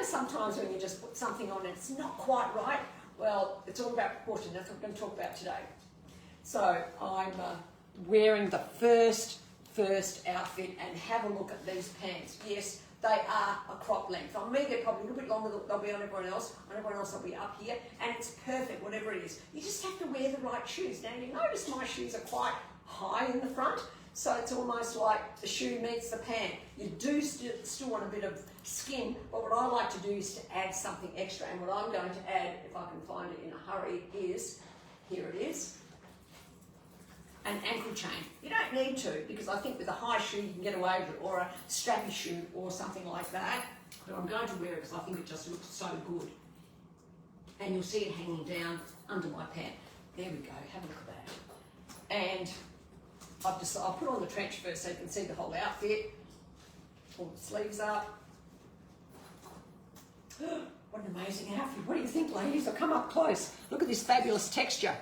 sometimes when you just put something on and it's not quite right? Well, it's all about proportion. That's what we're going to talk about today. So I'm wearing the first outfit, and have a look at these pants. Yes, they are a crop length. On me, they're probably a little bit longer than they'll be on everyone else. On everyone else, they'll be up here, and it's perfect, whatever it is. You just have to wear the right shoes. Now, you notice my shoes are quite high in the front, so it's almost like the shoe meets the pant. You do still want a bit of skin, but what I like to do is to add something extra, and what I'm going to add, if I can find it in a hurry, is, here it is, an ankle chain. You don't need to, because I think with a high shoe you can get away with it, or a strappy shoe or something like that. But I'm going to wear it because I think it just looks so good. And you'll see it hanging down under my pant. There we go, have a look at that. And I'll put on the trench first so you can see the whole outfit. Pull the sleeves up. What an amazing outfit. What do you think, ladies? I'll come up close. Look at this fabulous texture.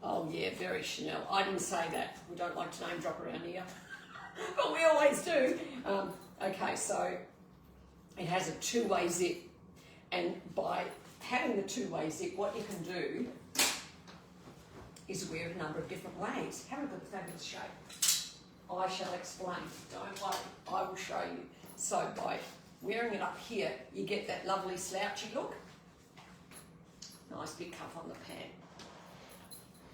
Oh yeah, very Chanel. I didn't say that. We don't like to name drop around here. But we always do. Okay, so it has a two-way zip. And by having the two-way zip, what you can do is wear it a number of different ways. Have a look at the fabulous shape. I shall explain. Don't worry, I will show you. So by wearing it up here, you get that lovely slouchy look. Nice big cuff on the pant.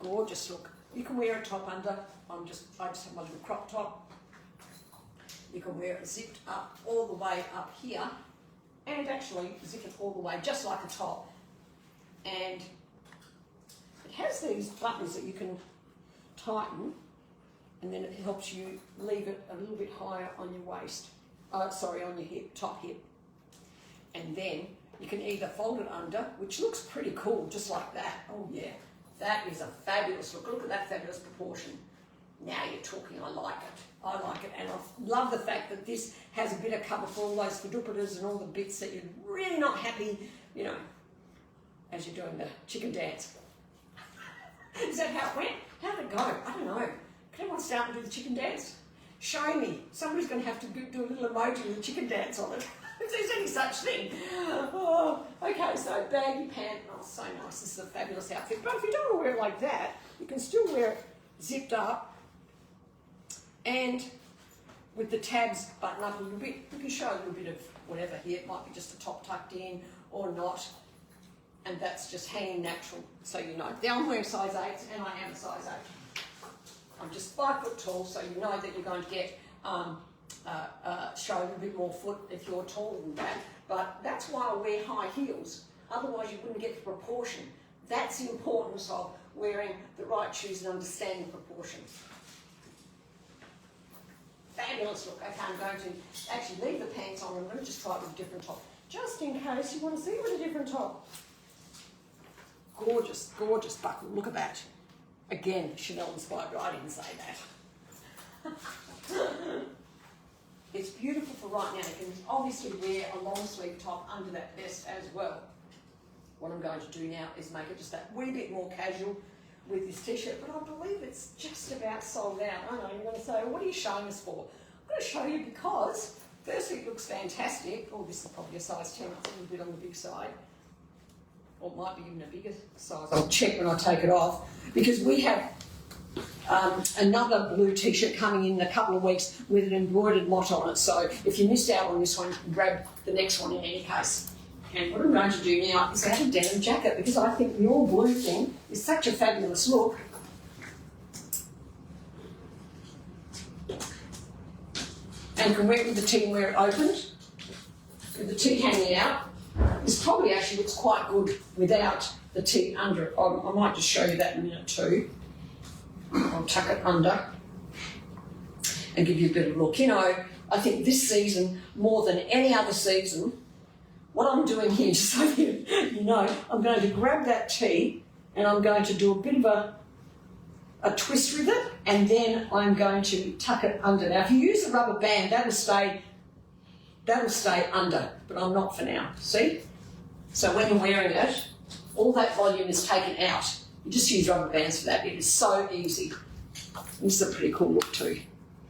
Gorgeous look. You can wear a top under. I just have my little crop top. You can wear it zipped up all the way up here, and actually zip it all the way just like a top. And it has these buttons that you can tighten, and then it helps you leave it a little bit higher on your waist. Sorry, on your hip, top hip. And then you can either fold it under, which looks pretty cool, just like that. Oh yeah. That is a fabulous look. Look at that fabulous proportion. Now you're talking, I like it. I like it, and I love the fact that this has a bit of cover for all those fadupatas and all the bits that you're really not happy, you know, as you're doing the chicken dance. Is that how it went? How did it go? I don't know. Can anyone start and do the chicken dance? Show me. Somebody's going to have to do a little emoji with a chicken dance on it. If there's any such thing. Oh, okay, so baggy pant. Oh, so nice. This is a fabulous outfit. But if you don't want to wear it like that, you can still wear it zipped up and with the tabs buttoned up a little bit. You can show a little bit of whatever here. It might be just a top tucked in or not. And that's just hanging natural, so you know. Now I'm wearing size 8s, and I am a size 8. I'm just 5 foot tall, so you know that you're going to get show a little bit more foot if you're taller than that. But that's why I wear high heels. Otherwise you wouldn't get the proportion. That's the importance of wearing the right shoes and understanding proportion. Fabulous look. Okay, I'm going to actually leave the pants on, and I'm going to just try it with a different top. Just in case you want to see it with a different top. Gorgeous, gorgeous buckle. Look at that. Again, Chanel inspired, but I didn't say that. It's beautiful for right now. You can obviously wear a long sleeve top under that vest as well. What I'm going to do now is make it just that wee bit more casual with this t-shirt, but I believe it's just about sold out. I know you're going to say, well, what are you showing us for? I'm going to show you because, firstly, it looks fantastic. Oh, this is probably a size 10. It's a little bit on the big side. Or it might be even a bigger size. I'll check when I take it off, because we have another blue t-shirt coming in a couple of weeks with an embroidered motto on it. So if you missed out on this one, you can grab the next one in any case. And what I'm going to do now is add a denim jacket, because I think the all blue thing is such a fabulous look. And you can wear it with the tee where it opened, with the tee hanging out. This probably actually looks quite good without the tee under it. I might just show you that in a minute too. I'll tuck it under and give you a bit of a look. You know, I think this season, more than any other season, what I'm doing here, just so you know, I'm going to grab that tee and I'm going to do a bit of a twist with it, and then I'm going to tuck it under. Now, if you use a rubber band, that'll stay under, but I'm not for now, see? So when you're wearing it, all that volume is taken out. You just use rubber bands for that. It is so easy. This is a pretty cool look too.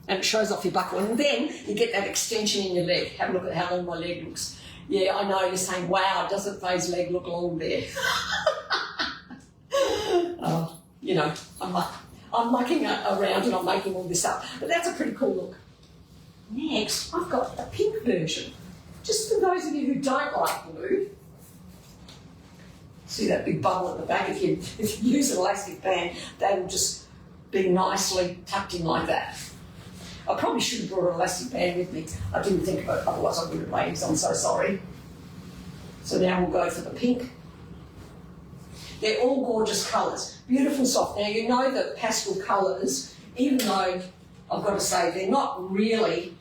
and it shows off your buckle. And then you get that extension in your leg. Have a look at how long my leg looks. Yeah, I know, you're saying, wow, doesn't Faye's leg look long there? You know, I'm mucking around and I'm making all this up. But that's a pretty cool look. Next, I've got a pink version. Just for those of you who don't like blue, see that big bubble at the back? If you use an elastic band, they will just be nicely tucked in like that. I probably should have brought an elastic band with me. I didn't think about it, otherwise I would have ladies. I'm so sorry. So now we'll go for the pink. They're all gorgeous colours, beautiful soft. Now you know that pastel colours, even though I've got to say they're not really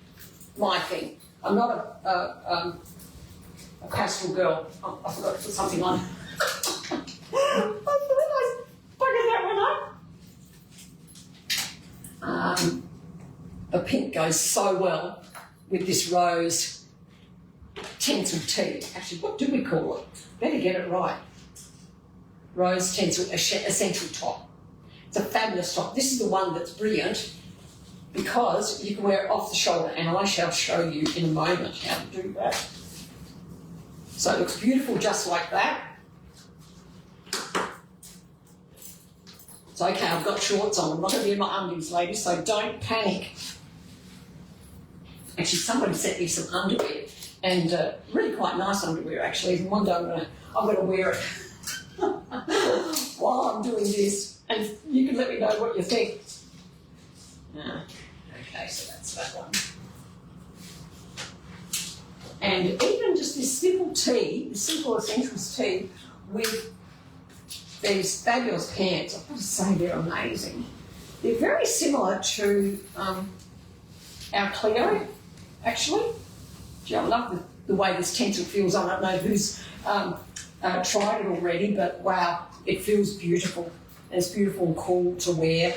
my thing. I'm not a pastel girl. I forgot to put something on. I buggered that one up. The pink goes so well with this rose tencel tee. Actually, what do we call it? Better get it right. Rose tencel essential top. It's a fabulous top. This is the one that's brilliant because you can wear it off the shoulder, and I shall show you in a moment how to do that. So it looks beautiful just like that. It's okay, I've got shorts on. I'm not going to be in my undies, ladies, so don't panic. Actually, somebody sent me some underwear, and really quite nice underwear, actually. And one day I'm going to wear it while I'm doing this, and you can let me know what you think. Okay, so that's that one. And even just this simple tee, the simple essentials tee with these fabulous pants, I've got to say they're amazing. They're very similar to our Clio, actually. Gee, I love the way this tencel feels. I don't know who's tried it already, but wow, it feels beautiful. And it's beautiful and cool to wear,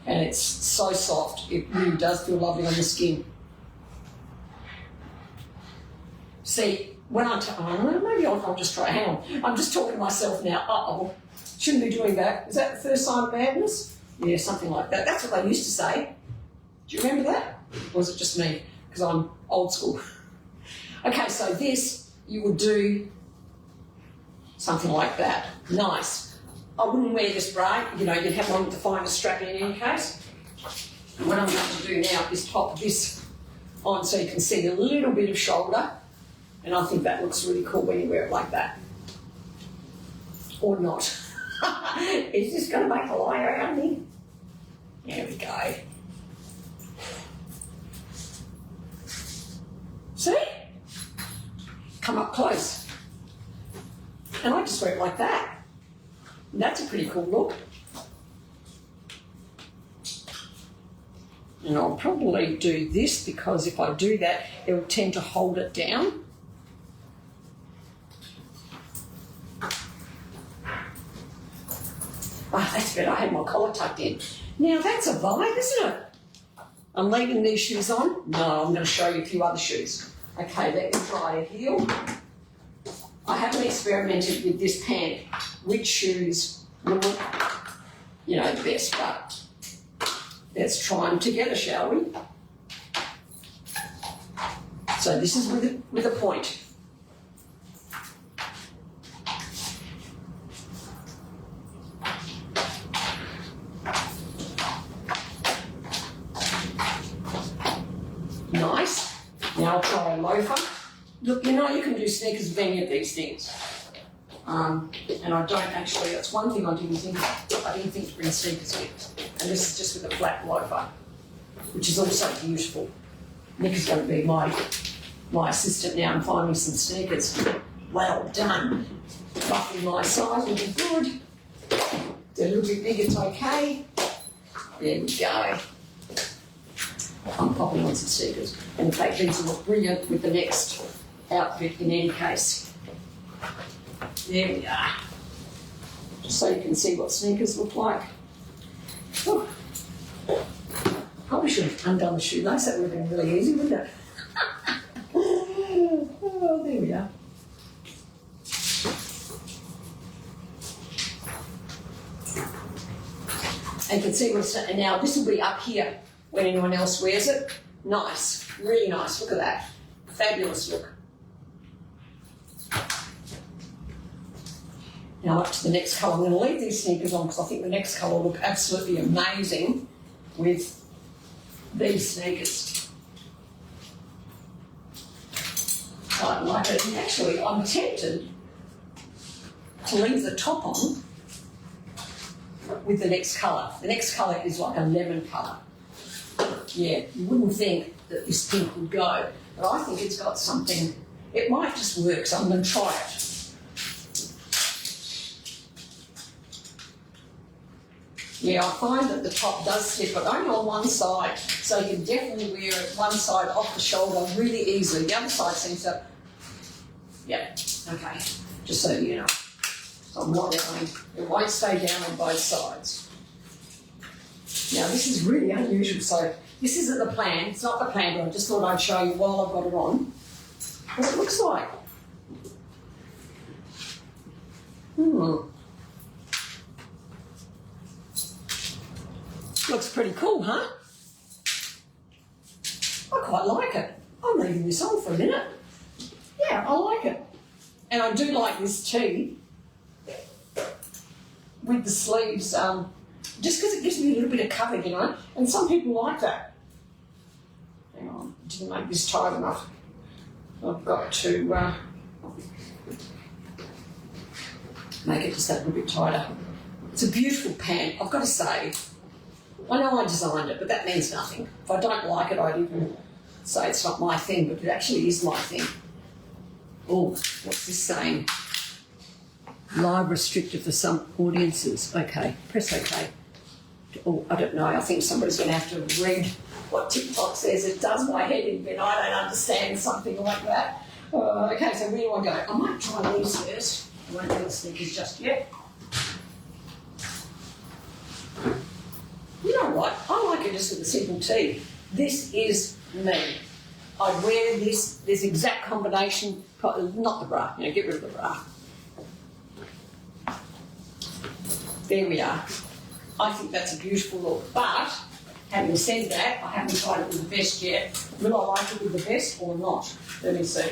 and it's so soft. It really does feel lovely on the skin. See, when maybe I'll just try. Hang on, I'm just talking to myself now. Uh-oh, shouldn't be doing that. Is that the first sign of madness? Yeah, something like that. That's what they used to say. Do you remember that? Or was it just me? Because I'm old school. Okay, so this, you would do something like that. Nice. I wouldn't wear this bra. You know, you'd have one with the finest strap in any case. And what I'm going to do now is top this on so you can see a little bit of shoulder. And I think that looks really cool when you wear it like that. Or not. Is this going to make a lie around me? There we go. See? Come up close. And I just wear it like that. And that's a pretty cool look. And I'll probably do this because if I do that, it will tend to hold it down. Ah, that's better. I had my collar tucked in. Now that's a vibe, isn't it? I'm leaving these shoes on. No, I'm going to show you a few other shoes. Okay, let me try a heel. I haven't experimented with this pant, which shoes will look, you know, the best, but let's try them together, shall we? So this is with a point. Nice. Now I'll try a loafer. Look, you know you can do sneakers with any of these things. And I don't actually, that's one thing I didn't think to bring sneakers with. And this is just with a flat loafer, which is also beautiful. Nick is going to be my assistant now and find me some sneakers. Well done. Roughly my size will be good. They're a little bit big, it's okay. There we go. I'm popping on some sneakers. And in fact, these will look brilliant with the next outfit in any case. There we are. Just so you can see what sneakers look like. Whew. Probably should have undone the shoelace. That would have been really easy, wouldn't it? Oh, there we are. And you can see what's now. This will be up here when anyone else wears it. Nice, really nice. Look at that. Fabulous look. Now up to the next colour. I'm going to leave these sneakers on because I think the next colour will look absolutely amazing with these sneakers. I like it. And actually, I'm tempted to leave the top on with the next colour. The next colour is like a lemon colour. Yeah, you wouldn't think that this pink would go, but I think it's got something. It might just work, so I'm going to try it. Yeah, I find that the top does slip, but only on one side, so you can definitely wear it one side off the shoulder really easily. The other side seems to... Yeah, okay, just so you know. So I'm not going, it won't stay down on both sides. Now, this is really unusual, so this isn't the plan. It's not the plan, but I just thought I'd show you while I've got it on what it looks like. Looks pretty cool, huh? I quite like it. I'm leaving this on for a minute. Yeah, I like it. And I do like this tee with the sleeves, just because it gives me a little bit of cover, you know, and some people like that. Hang on, didn't make this tight enough. I've got to make it just that little bit tighter. It's a beautiful pant, I've got to say. I know I designed it, but that means nothing. If I don't like it, I'd even say it's not my thing, but it actually is my thing. Oh, what's this saying? Live restricted for some audiences. Okay, press OK. Oh, I don't know. I think somebody's going to have to read what TikTok says. It does my head in, but I don't understand something like that. Okay, so where do I go? I might try these first. I won't do the sneakers just yet. You know what? I like it just with a simple tee. This is me. I'd wear this exact combination, not the bra, you know, get rid of the bra. There we are. I think that's a beautiful look, but having said that, I haven't tried it with the vest yet. Will I like it with the vest or not? Let me see.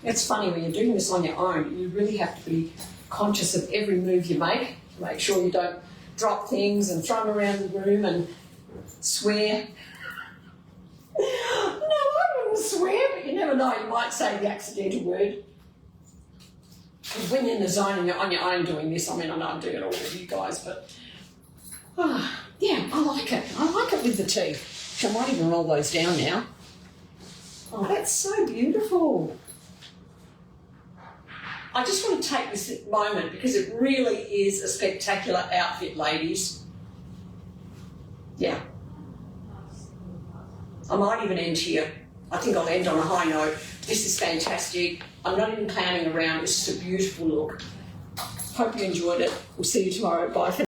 It's funny when you're doing this on your own, you really have to be conscious of every move you make to make sure you don't drop things and throw them around the room and swear. No, I wouldn't swear, but you never know, you might say the accidental word. Because when you're in the zone and you're on your own doing this, I mean, I know I'm doing it all with you guys, but yeah, I like it. I like it with the tee. I might even roll those down now. Oh, that's so beautiful. I just want to take this moment because it really is a spectacular outfit, ladies. Yeah. I might even end here. I think I'll end on a high note. This is fantastic. I'm not even clowning around. It's just a beautiful look. Hope you enjoyed it. We'll see you tomorrow. Bye for now.